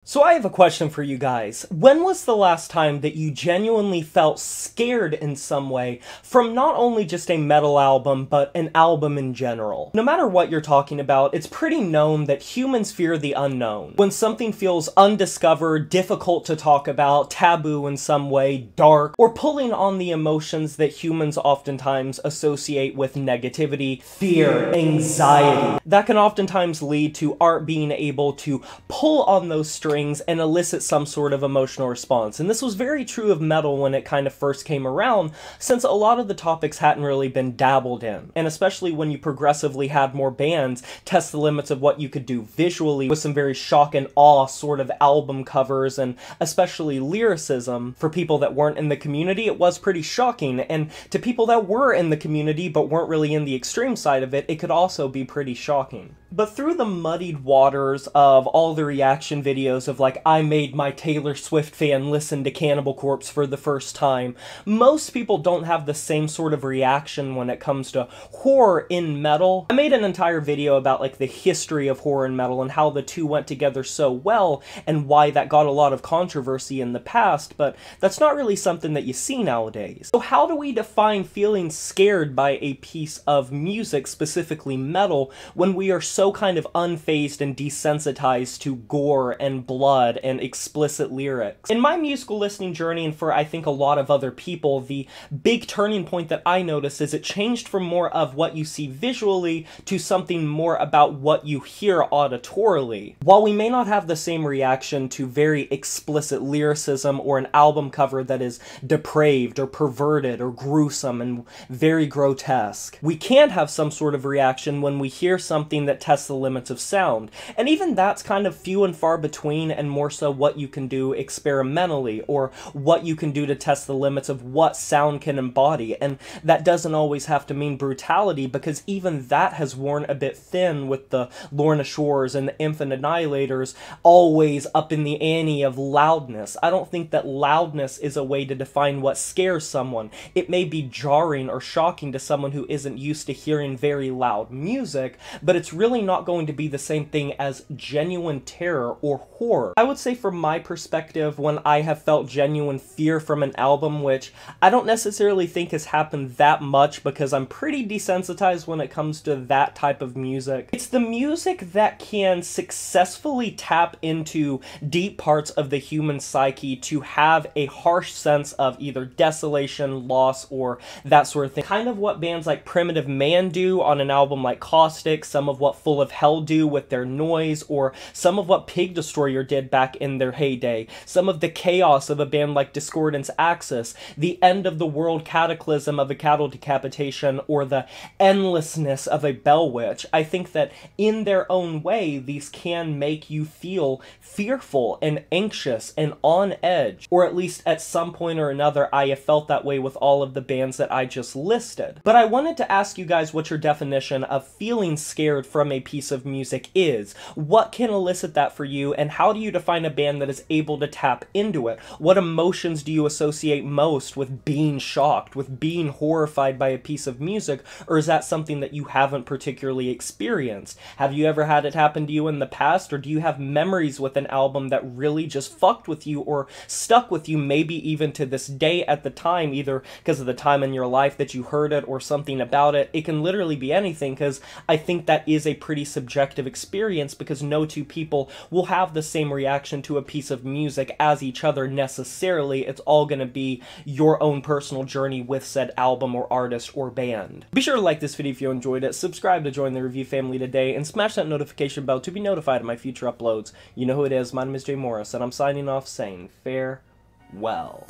So I have a question for you guys. When was the last time that you genuinely felt scared in some way from not only just a metal album, but an album in general? No matter what you're talking about, it's pretty known that humans fear the unknown. When something feels undiscovered, difficult to talk about, taboo in some way, dark, or pulling on the emotions that humans oftentimes associate with negativity, fear, anxiety, that can oftentimes lead to art being able to pull on those strings and elicit some sort of emotional response. And this was very true of metal when it kind of first came around, since a lot of the topics hadn't really been dabbled in. And especially when you progressively had more bands test the limits of what you could do visually with some very shock and awe sort of album covers, and especially lyricism. For people that weren't in the community, it was pretty shocking. And to people that were in the community but weren't really in the extreme side of it, it could also be pretty shocking. But through the muddied waters of all the reaction videos of like, I made my Taylor Swift fan listen to Cannibal Corpse for the first time, most people don't have the same sort of reaction when it comes to horror in metal. I made an entire video about like the history of horror and metal and how the two went together so well and why that got a lot of controversy in the past, but that's not really something that you see nowadays. So how do we define feeling scared by a piece of music, specifically metal, when we are so kind of unfazed and desensitized to gore and blood and explicit lyrics? In my musical listening journey, and for I think a lot of other people, the big turning point that I noticed is it changed from more of what you see visually to something more about what you hear auditorily. While we may not have the same reaction to very explicit lyricism or an album cover that is depraved or perverted or gruesome and very grotesque, we can have some sort of reaction when we hear something that tests the limits of sound. And even that's kind of few and far between, and more so what you can do experimentally, or what you can do to test the limits of what sound can embody. And that doesn't always have to mean brutality, because even that has worn a bit thin with the Lorna Shores and the Infant Annihilators always up in the ante of loudness. I don't think that loudness is a way to define what scares someone. It may be jarring or shocking to someone who isn't used to hearing very loud music, but it's really not going to be the same thing as genuine terror or horror. I would say from my perspective, when I have felt genuine fear from an album, which I don't necessarily think has happened that much because I'm pretty desensitized when it comes to that type of music, it's the music that can successfully tap into deep parts of the human psyche to have a harsh sense of either desolation, loss, or that sort of thing. Kind of what bands like Primitive Man do on an album like Caustic, some of what Full of Hell do with their noise, or some of what Pig Destroyer did back in their heyday, some of the chaos of a band like Discordance Axis, the end of the world cataclysm of a cattle decapitation, or the endlessness of a Bell Witch. I think that in their own way, these can make you feel fearful and anxious and on edge, or at least at some point or another I have felt that way with all of the bands that I just listed. But I wanted to ask you guys what your definition of feeling scared from a piece of music is. What can elicit that for you, and how do you define a band that is able to tap into it? What emotions do you associate most with being shocked, with being horrified by a piece of music, or is that something that you haven't particularly experienced? Have you ever had it happen to you in the past, or do you have memories with an album that really just fucked with you or stuck with you, maybe even to this day at the time, either because of the time in your life that you heard it or something about it? It can literally be anything, because I think that is a pretty subjective experience, because no two people will have the same reaction to a piece of music as each other necessarily. It's all going to be your own personal journey with said album or artist or band. Be sure to like this video if you enjoyed it, subscribe to join the review family today, and smash that notification bell to be notified of my future uploads. You know who it is, my name is Jay Morris, and I'm signing off saying farewell.